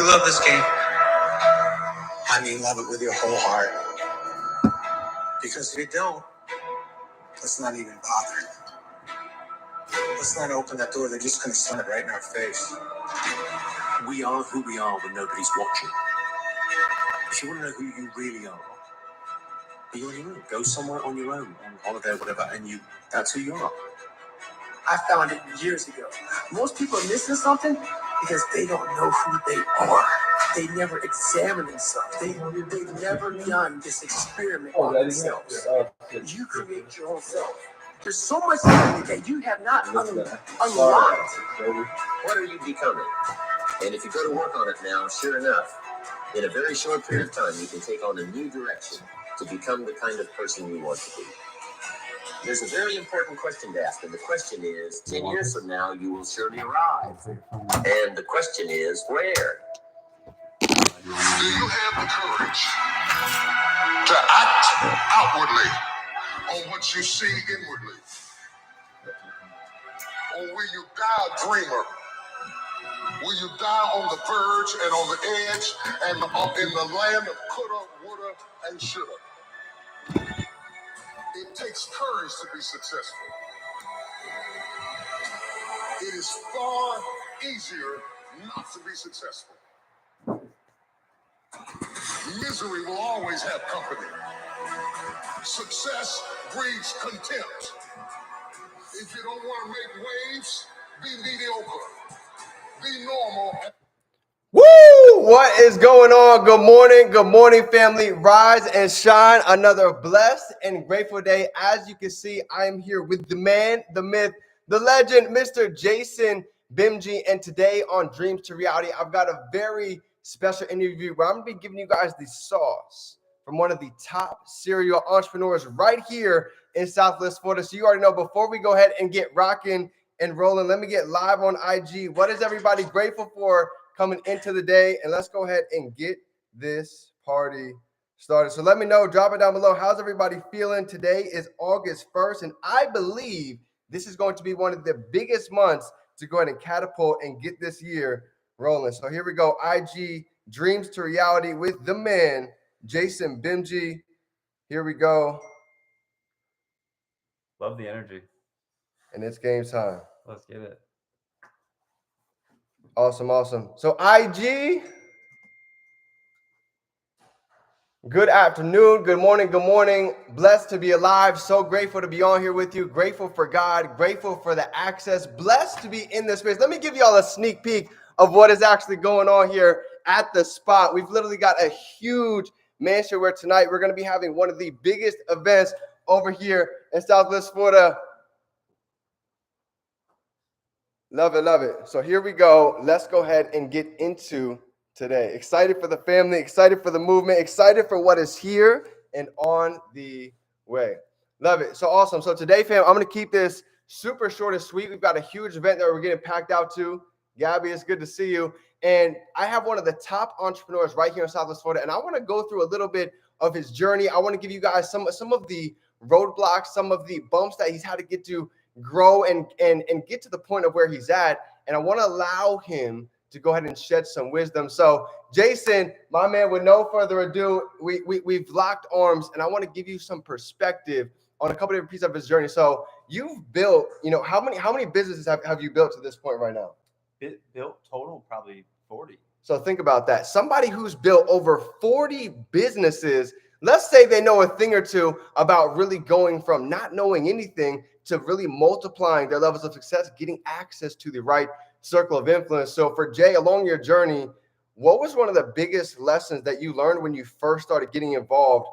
love this game? I mean, love it with your whole heart. Because if you don't, let's not even bother. Let's not open that door. They're just going to slam it right in our face. We are who we are when nobody's watching. If you want to know who you really are, be on your own. Go somewhere on your own, on holiday or whatever, and that's who you are. I found it years ago. Most people are missing something because they don't know who they are. They never examine themselves. They've never done this experiment on themselves. You create your own self. There's so much that you have not unlocked. What are you becoming? And if you go to work on it now, sure enough, in a very short period of time, you can take on a new direction to become the kind of person you want to be. There's a very important question to ask, and the question is, 10 years from now, you will surely arrive. And the question is, where? Do you have the courage to act outwardly on what you see inwardly? Or will you die a dreamer? Will you die on the verge and on the edge and in the land of coulda, woulda, and shoulda? It takes courage to be successful. It is far easier not to be successful. Misery will always have company. Success breeds contempt. If you don't want to make waves, be mediocre. Be normal. Woo! What is going on? Good morning, family. Rise and shine. Another blessed and grateful day. As you can see, I am here with the man, the myth, the legend, Mr. Jason Bimji. And today on Dreams to Reality, I've got a very special interview where I'm going to be giving you guys the sauce from one of the top serial entrepreneurs right here in Southwest Florida. So you already know, before we go ahead and get rocking and rolling, let me get live on IG. What is everybody grateful for coming into the day? And let's go ahead and get this party started. So let me know, drop it down below. How's everybody feeling? Today is August 1st, and I believe this is going to be one of the biggest months to go ahead and catapult and get this year rolling. So here we go. IG Dreams to Reality with the man, Jason Bimji. Here we go. Love the energy. And it's game time. Let's get it. Awesome. So IG, good afternoon, good morning. Blessed to be alive. So grateful to be on here with you. Grateful for God. Grateful for the access. Blessed to be in this space. Let me give you all a sneak peek of what is actually going on here at the spot. We've literally got a huge mansion where tonight we're going to be having one of the biggest events over here in Southwest Florida. Love it. So here we go. Let's go ahead and get into today. Excited for the family, excited for the movement, excited for what is here and on the way. Love it. So awesome. So today, fam, I'm going to keep this super short and sweet. We've got a huge event that we're getting packed out to. Gabby, it's good to see you. And I have one of the top entrepreneurs right here in Southwest Florida, and I want to go through a little bit of his journey. I want to give you guys some of the roadblocks, some of the bumps that he's had to get to grow and get to the point of where he's at. And I want to allow him to go ahead and shed some wisdom. So Jason, my man, with no further ado, we've locked arms, and I want to give you some perspective on a couple different pieces of his journey. So you've built, how many businesses have you built to this point right now? Built total probably 40. So think about that. Somebody who's built over 40 businesses, let's say they know a thing or two about really going from not knowing anything to really multiplying their levels of success, getting access to the right circle of influence. So for Jay, along your journey, what was one of the biggest lessons that you learned when you first started getting involved,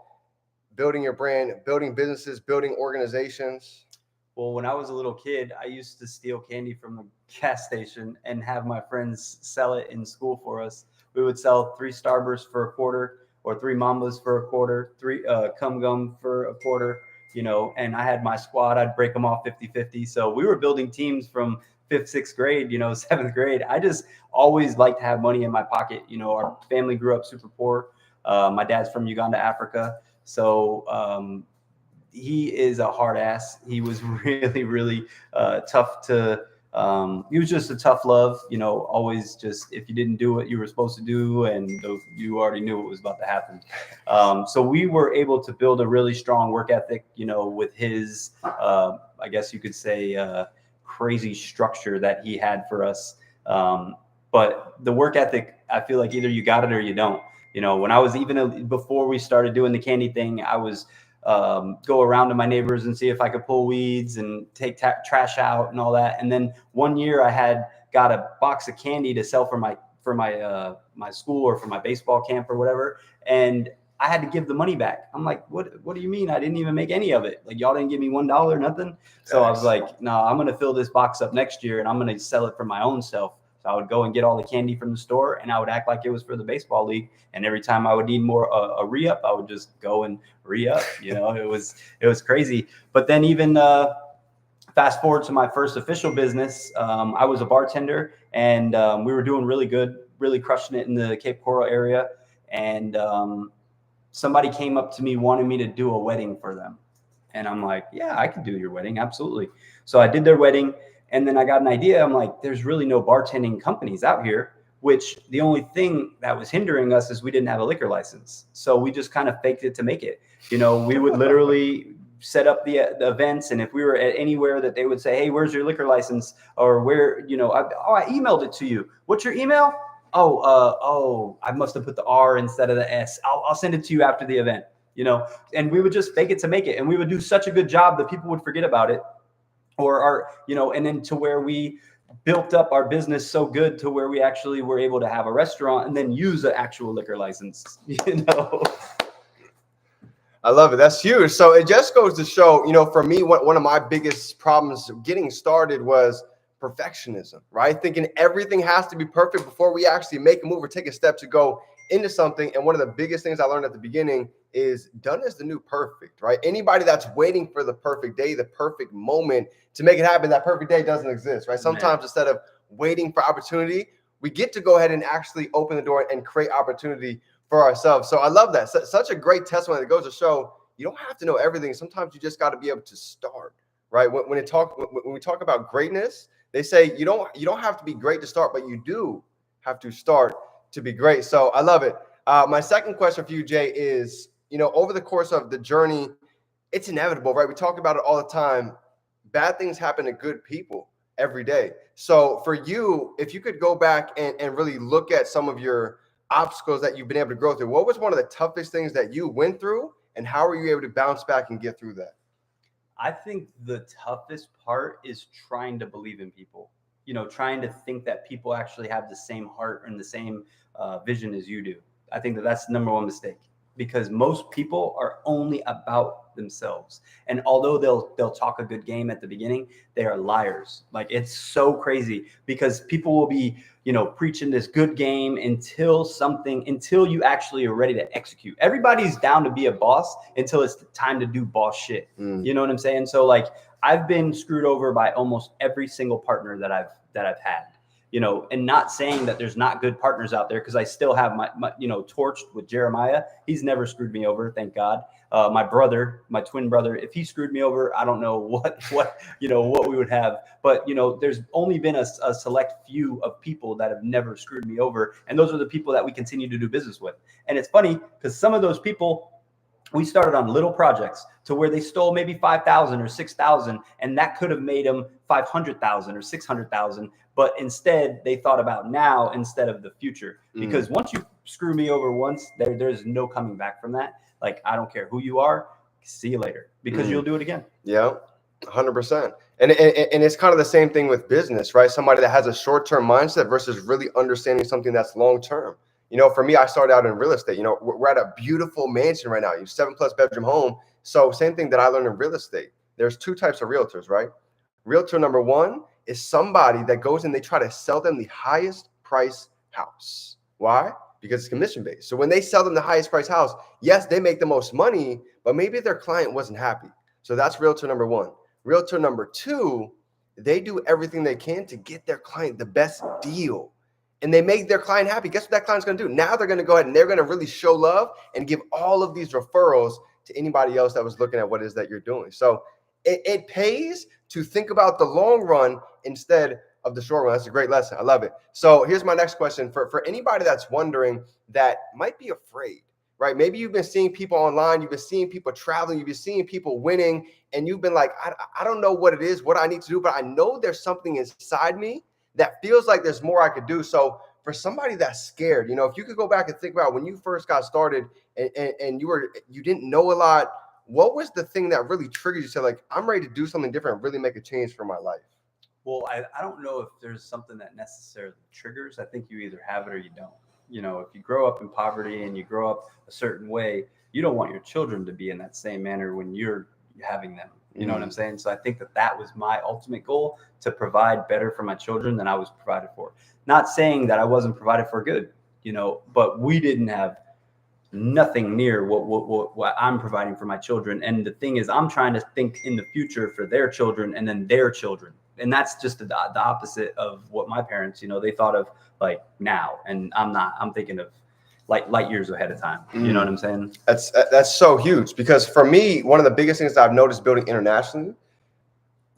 building your brand, building businesses, building organizations? Well, when I was a little kid, I used to steal candy from the gas station and have my friends sell it in school for us. We would sell 3 Starbursts for $0.25, or 3 Mambas for $0.25, 3 Cum Gum for $0.25, and I had my squad. I'd break them off 50-50. So we were building teams from 5th, 6th grade, 7th grade. I just always liked to have money in my pocket. Our family grew up super poor. My dad's from Uganda, Africa. So he is a hard ass. He was really, really tough to He was just a tough love, always just, if you didn't do what you were supposed to do, and you already knew what was about to happen. So we were able to build a really strong work ethic, with his, I guess you could say, crazy structure that he had for us. But the work ethic, I feel like either you got it or you don't. When I was before we started doing the candy thing, I was go around to my neighbors and see if I could pull weeds and take trash out and all that. And then one year I got a box of candy to sell for my school or for my baseball camp or whatever. And I had to give the money back. I'm like, what do you mean? I didn't even make any of it. Like, y'all didn't give me $1, nothing. So I was like, no, I'm going to fill this box up next year and I'm going to sell it for my own self. So I would go and get all the candy from the store and I would act like it was for the baseball league. And every time I would need more a re-up, I would just go and re-up. It was crazy. But then even fast forward to my first official business, I was a bartender and we were doing really good, really crushing it in the Cape Coral area. And somebody came up to me, wanted me to do a wedding for them. And I'm like, yeah, I could do your wedding. Absolutely. So I did their wedding. And then I got an idea. I'm like, there's really no bartending companies out here, which the only thing that was hindering us is we didn't have a liquor license. So we just kind of faked it to make it. We would literally set up the events. And if we were at anywhere that they would say, hey, where's your liquor license? Or where, I emailed it to you. What's your email? I must have put the R instead of the S. I'll send it to you after the event, and we would just fake it to make it. And we would do such a good job that people would forget about it. And then to where we built up our business so good to where we actually were able to have a restaurant and then use an actual liquor license, I love it. That's huge. So it just goes to show, for me, one of my biggest problems getting started was perfectionism, right? Thinking everything has to be perfect before we actually make a move or take a step to go into something. And one of the biggest things I learned at the beginning is done is the new perfect, right? Anybody that's waiting for the perfect day, the perfect moment to make it happen, that perfect day doesn't exist, right? Sometimes instead of waiting for opportunity, we get to go ahead and actually open the door and create opportunity for ourselves. So I love that. Such a great testimony that goes to show you don't have to know everything. Sometimes you just got to be able to start, right? When we talk about greatness, they say you don't have to be great to start, but you do have to start to be great. So I love it. My second question for you, Jay, is, over the course of the journey, it's inevitable, right? We talk about it all the time. Bad things happen to good people every day. So for you, if you could go back and really look at some of your obstacles that you've been able to grow through, what was one of the toughest things that you went through and how were you able to bounce back and get through that? I think the toughest part is trying to believe in people, trying to think that people actually have the same heart and the same vision as you do. I think that's the number one mistake, because most people are only about themselves. And although they'll talk a good game at the beginning, they are liars. Like, it's so crazy because people will be, preaching this good game until you actually are ready to execute. Everybody's down to be a boss until it's time to do boss shit. You know what I'm saying? So like, I've been screwed over by almost every single partner that I've had. And not saying that there's not good partners out there, because I still have my Torched with Jeremiah. He's never screwed me over, thank God. My brother, my twin brother, if he screwed me over, I don't know what we would have. But there's only been a select few of people that have never screwed me over, and those are the people that we continue to do business with. And it's funny because some of those people, we started on little projects to where they stole maybe 5,000 or 6,000, and that could have made them 500,000 or 600,000. But instead, they thought about now instead of the future. Because once you screw me over once, there's no coming back from that. Like, I don't care who you are. See you later, because you'll do it again. Yeah, 100%. And it's kind of the same thing with business, right? Somebody that has a short-term mindset versus really understanding something that's long-term. For me, I started out in real estate. We're at a beautiful mansion right now, 7+ bedroom home. So same thing that I learned in real estate. There's two types of realtors, right? Realtor number one is somebody that goes and they try to sell them the highest price house. Why? Because it's commission based. So when they sell them the highest price house, yes, they make the most money, but maybe their client wasn't happy. So that's realtor number one. Realtor number two, they do everything they can to get their client the best deal. And they make their client happy. Guess what that client's going to do? Now they're going to go ahead and they're going to really show love and give all of these referrals to anybody else that was looking at what it is that you're doing. So it pays to think about the long run instead of the short run. That's a great lesson. I love it. So here's my next question for anybody that's wondering that might be afraid, right? Maybe you've been seeing people online, you've been seeing people traveling, you've been seeing people winning, and you've been like, I don't know what it is, what I need to do, but I know there's something inside me that feels like there's more I could do. So for somebody that's scared, if you could go back and think about when you first got started and you didn't know a lot, what was the thing that really triggered you to say, like, I'm ready to do something different, really make a change for my life? Well, I don't know if there's something that necessarily triggers. I think you either have it or you don't. If you grow up in poverty and you grow up a certain way, you don't want your children to be in that same manner when you're having them. You know what I'm saying? So I think that was my ultimate goal, to provide better for my children than I was provided for. Not saying that I wasn't provided for good, but we didn't have nothing near what I'm providing for my children. And the thing is, I'm trying to think in the future for their children and then their children. And that's just the opposite of what my parents, they thought of like now. And I'm not. I'm thinking of like light years ahead of time. You know what I'm saying? That's so huge, because for me, one of the biggest things that I've noticed building internationally,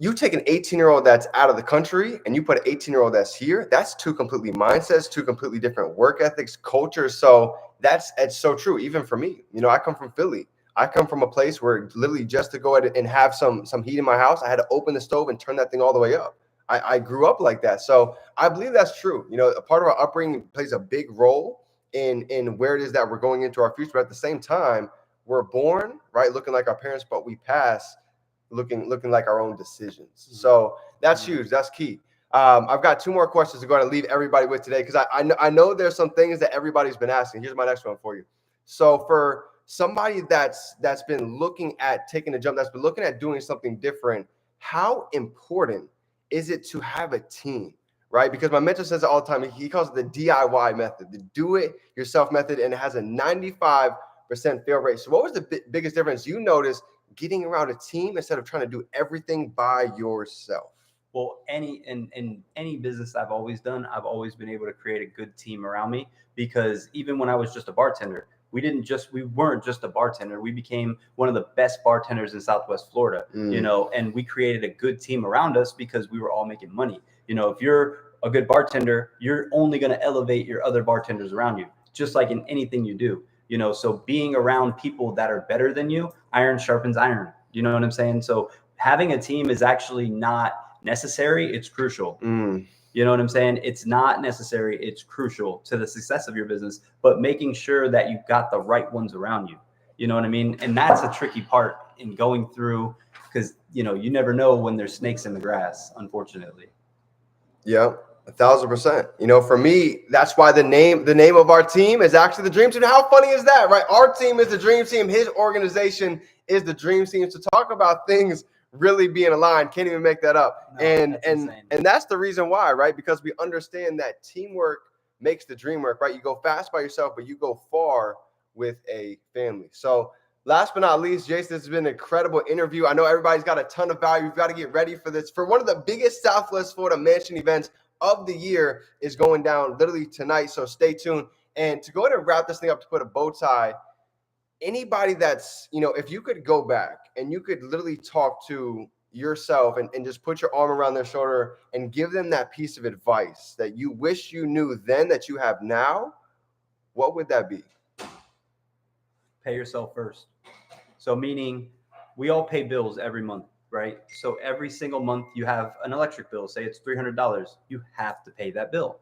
you take an 18-year-old that's out of the country and you put an 18-year-old that's here, that's two completely mindsets, two completely different work ethics, cultures. So it's so true. Even for me, I come from Philly. I come from a place where literally just to go ahead and have some heat in my house, I had to open the stove and turn that thing all the way up. I grew up like that. So I believe that's true. A part of our upbringing plays a big role in where it is that we're going into our future. But at the same time, we're born, right, looking like our parents, but we pass looking like our own decisions. So that's huge. That's key. I've got two more questions to go ahead and leave everybody with today, because I know there's some things that everybody's been asking. Here's my next one for you. So for somebody that's been looking at taking a jump, that's been looking at doing something different, how important is it to have a team, right? Because my mentor says it all the time. He calls it the DIY method, the do it yourself method, and it has a 95% fail rate. So what was the biggest difference you noticed getting around a team instead of trying to do everything by yourself? Well, in any business I've always done, I've always been able to create a good team around me, because even when I was just a bartender, we weren't just a bartender. We became one of the best bartenders in Southwest Florida, and we created a good team around us because we were all making money. If you're a good bartender, you're only going to elevate your other bartenders around you, just like in anything you do. So being around people that are better than you, iron sharpens iron. You know what I'm saying? So having a team is actually not necessary. It's crucial. You know what I'm saying? It's not necessary. It's crucial to the success of your business, but making sure that you've got the right ones around you. You know what I mean? And that's a tricky part in going through, because, you never know when there's snakes in the grass, unfortunately. Yeah. 1,000%. For me, that's why the name of our team is actually the Dream Team. How funny is that, right? Our team is the Dream Team. His organization is the Dream Team. To talk about things really being aligned, can't even make that up. No, and that's the reason why, right? Because we understand that teamwork makes the dream work, right? You go fast by yourself, but you go far with a family. So last but not least, Jason, this has been an incredible interview. I know everybody's got a ton of value. You've got to get ready for this. For one of the biggest Southwest Florida mansion events of the year is going down literally tonight. So stay tuned. And to go ahead and wrap this thing up, to put a bow tie, anybody that's, if you could go back and you could literally talk to yourself and just put your arm around their shoulder and give them that piece of advice that you wish you knew then that you have now, what would that be? Pay yourself first. So meaning we all pay bills every month, right? So every single month you have an electric bill, say it's $300. You have to pay that bill.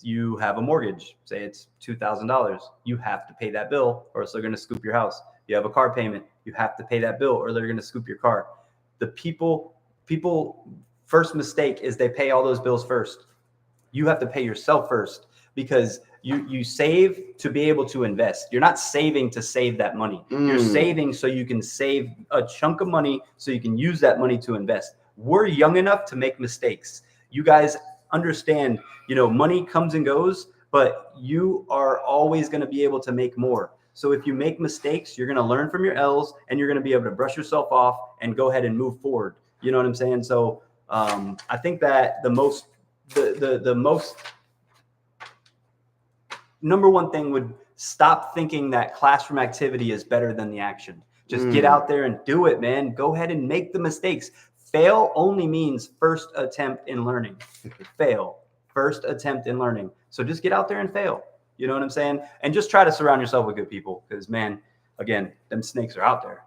You have a mortgage, say it's $2,000. You have to pay that bill, or else they're going to scoop your house. You have a car payment. You have to pay that bill, or they're going to scoop your car. The people first mistake is they pay all those bills first. You have to pay yourself first, because you save to be able to invest. You're not saving to save that money. You're saving so you can save a chunk of money so you can use that money to invest. We're young enough to make mistakes. You guys understand, money comes and goes, but you are always going to be able to make more. So if you make mistakes, you're going to learn from your L's, and you're going to be able to brush yourself off and go ahead and move forward. You know what I'm saying? So I think that the most number one thing would stop thinking that classroom activity is better than the action. Just get out there and do it, man. Go ahead and make the mistakes. Fail only means first attempt in learning. Fail. First attempt in learning. So just get out there and fail. You know what I'm saying? And just try to surround yourself with good people because, man, again, them snakes are out there.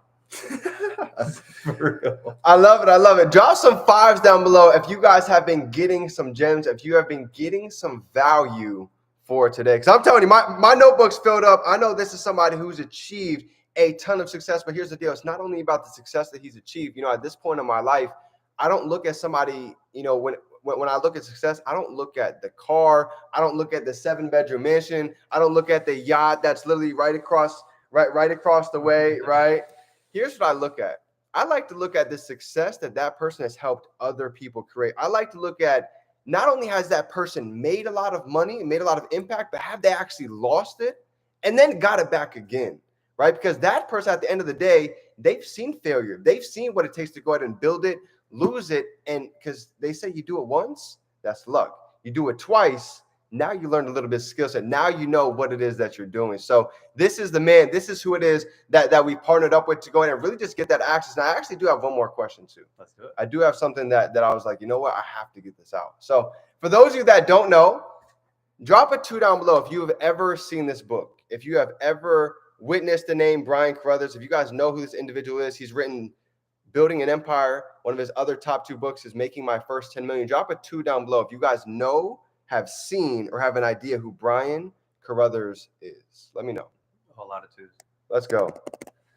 For real. I love it. I love it. Drop some fives down below if you guys have been getting some gems, if you have been getting some value for today. Because I'm telling you, my notebook's filled up. I know this is somebody who's achieved a ton of success, but here's the deal. It's not only about the success that he's achieved. You know, at this point in my life, I don't look at somebody, you know, when I look at success, I don't look at the car. I don't look at the 7-bedroom mansion. I don't look at the yacht that's literally right across the way, right? Here's what I look at. I like to look at the success that person has helped other people create. I like to look at not only has that person made a lot of money, made a lot of impact, but have they actually lost it and then got it back again, right? Because that person at the end of the day, they've seen failure. They've seen what it takes to go ahead and build it, lose it. And because they say you do it once, that's luck. You do it twice, now you learn a little bit of skill set. Now you know what it is that you're doing. So this is the man. This is who it is that we partnered up with to go in and really just get that access. Now, I actually do have one more question too. Let's do it. I do have something that I was like, you know what? I have to get this out. So for those of you that don't know, drop a 2 down below if you have ever seen this book. If you have ever witnessed the name Brian Carruthers, if you guys know who this individual is, he's written Building an Empire. One of his other top 2 books is Making My First 10 Million. Drop a 2 down below if you guys know, have seen, or have an idea who Brian Carruthers is. Let me know. A whole lot of 2s. Let's go.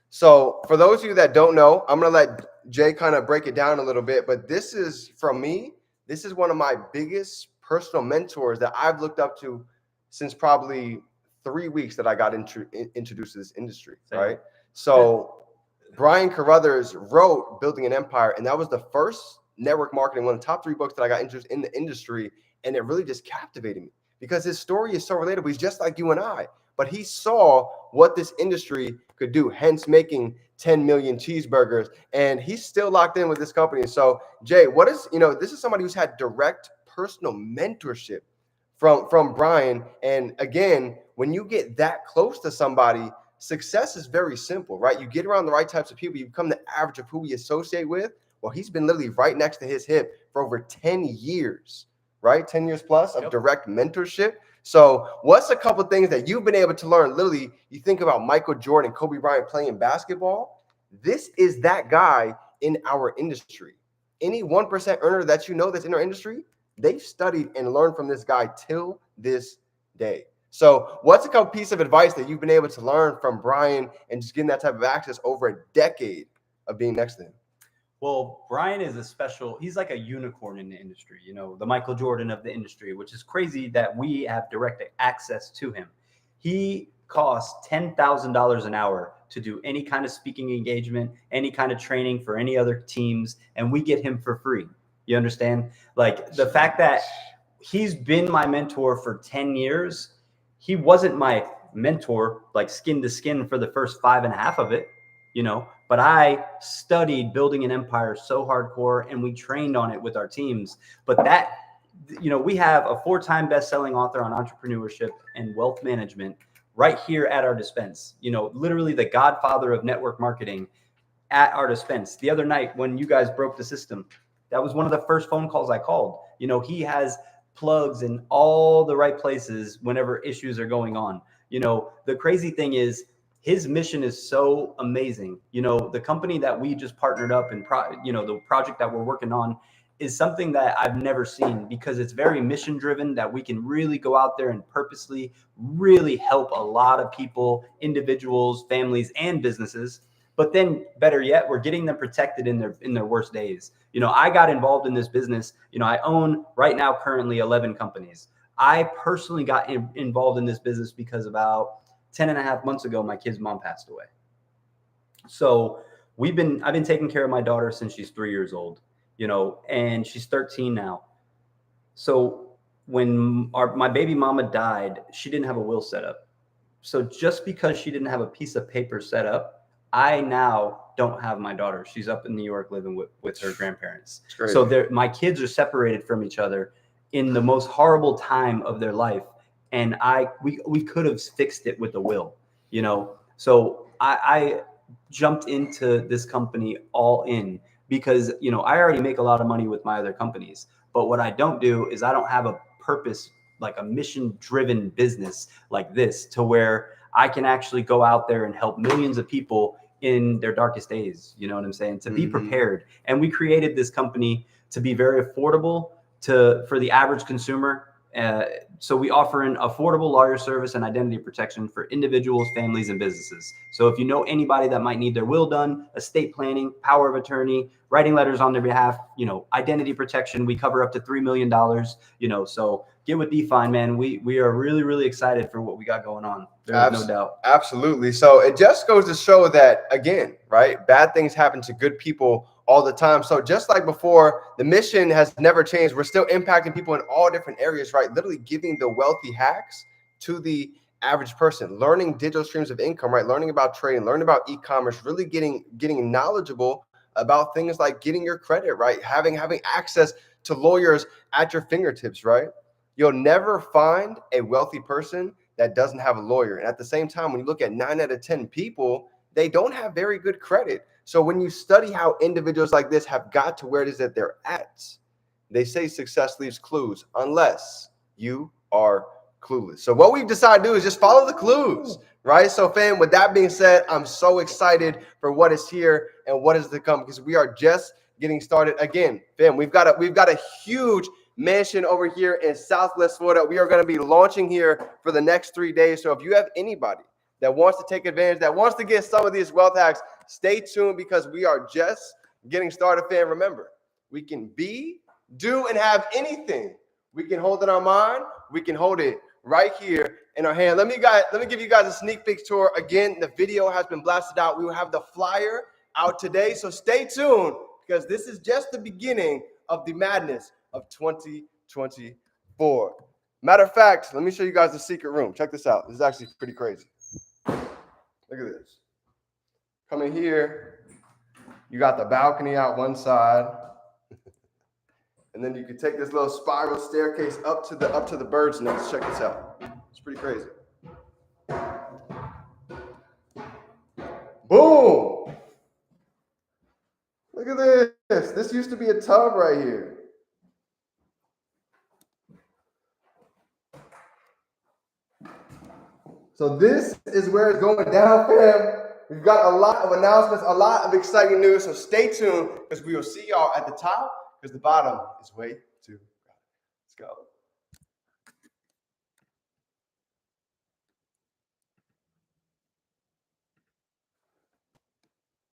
So for those of you that don't know, I'm going to let Jay kind of break it down a little bit. But this is, from me, this is one of my biggest personal mentors that I've looked up to since probably 3 weeks that I got introduced to this industry, right? So Brian Carruthers wrote Building an Empire, and that was the first network marketing, one of the top 3 books that I got interested in the industry. And it really just captivated me because his story is so relatable. He's just like you and I, but he saw what this industry could do, hence making 10 million cheeseburgers. And he's still locked in with this company. So Jay, what is, you know, this is somebody who's had direct personal mentorship from Brian. And again, when you get that close to somebody, success is very simple, right? You get around the right types of people, you become the average of who we associate with. Well, he's been literally right next to his hip for over 10 years. Right? 10 years plus of direct mentorship. So what's a couple of things that you've been able to learn? Literally, you think about Michael Jordan, Kobe Bryant playing basketball. This is that guy in our industry. Any 1% earner that you know that's in our industry, they've studied and learned from this guy till this day. So what's a couple pieces of advice that you've been able to learn from Brian and just getting that type of access over a decade of being next to him? Well, Brian is he's like a unicorn in the industry, you know, the Michael Jordan of the industry, which is crazy that we have direct access to him. He costs $10,000 an hour to do any kind of speaking engagement, any kind of training for any other teams, and we get him for free. You understand? Like the fact that he's been my mentor for 10 years, he wasn't my mentor, like skin to skin for the first 5.5 of it, you know, but I studied Building an Empire so hardcore and we trained on it with our teams. But that, you know, we have a 4-time best-selling author on entrepreneurship and wealth management right here at our dispense, you know, literally the godfather of network marketing at our dispense. The other night when you guys broke the system, that was one of the first phone calls I called. You know, he has plugs in all the right places whenever issues are going on. You know, the crazy thing is, his mission is so amazing. You know, the company that we just partnered up and, you know, the project that we're working on is something that I've never seen because it's very mission driven, that we can really go out there and purposely really help a lot of people, individuals, families, and businesses. But then better yet, we're getting them protected in their worst days. You know, I got involved in this business. You know, I own right now currently 11 companies. I personally got involved in this business because about 10.5 months ago, my kid's mom passed away. So I've been taking care of my daughter since she's 3 years old, you know, and she's 13 now. So when my baby mama died, she didn't have a will set up. So just because she didn't have a piece of paper set up, I now don't have my daughter. She's up in New York living with her grandparents. So my kids are separated from each other in the most horrible time of their life. And we could have fixed it with a will, you know. So I jumped into this company all in because, you know, I already make a lot of money with my other companies. But what I don't do is I don't have a purpose, like a mission driven business like this, to where I can actually go out there and help millions of people in their darkest days. You know what I'm saying? To be prepared. And we created this company to be very affordable for the average consumer. So we offer an affordable lawyer service and identity protection for individuals, families, and businesses. So if you know anybody that might need their will done, estate planning, power of attorney, writing letters on their behalf, you know, identity protection, we cover up to $3 million, you know, so get with DeFi, man. We are really, really excited for what we got going on. There's no doubt. Absolutely. So it just goes to show that, again, right, bad things happen to good people all the time. So just like before, the mission has never changed. We're still impacting people in all different areas, right? Literally giving the wealthy hacks to the average person, learning digital streams of income, right? Learning about trading, learning about e-commerce, really getting knowledgeable about things like getting your credit, right? Having access to lawyers at your fingertips, right? You'll never find a wealthy person that doesn't have a lawyer. And at the same time, when you look at 9 out of 10 people, they don't have very good credit. So when you study how individuals like this have got to where it is that they're at, they say success leaves clues unless you are clueless. So what we've decided to do is just follow the clues, right? So fam, with that being said, I'm so excited for what is here and what is to come because we are just getting started. Again, fam, we've got a huge mansion over here in Southwest Florida. We are going to be launching here for the next 3 days. So if you have anybody that wants to take advantage, that wants to get some of these wealth hacks, stay tuned because we are just getting started, fam. Remember, we can be, do, and have anything. We can hold it in our mind. We can hold it right here in our hand. Let me give you guys a sneak peek tour. Again, the video has been blasted out. We will have the flyer out today. So stay tuned because this is just the beginning of the madness of 2024. Matter of fact, let me show you guys the secret room. Check this out. This is actually pretty crazy. Look at this. Come in here. You got the balcony out one side. And then you can take this little spiral staircase up to the bird's nest. Check this out. It's pretty crazy. Boom! Look at this. This used to be a tub right here. So this is where it's going down, fam. We've got a lot of announcements, a lot of exciting news. So stay tuned because we will see y'all at the top because the bottom is way too. Let's go.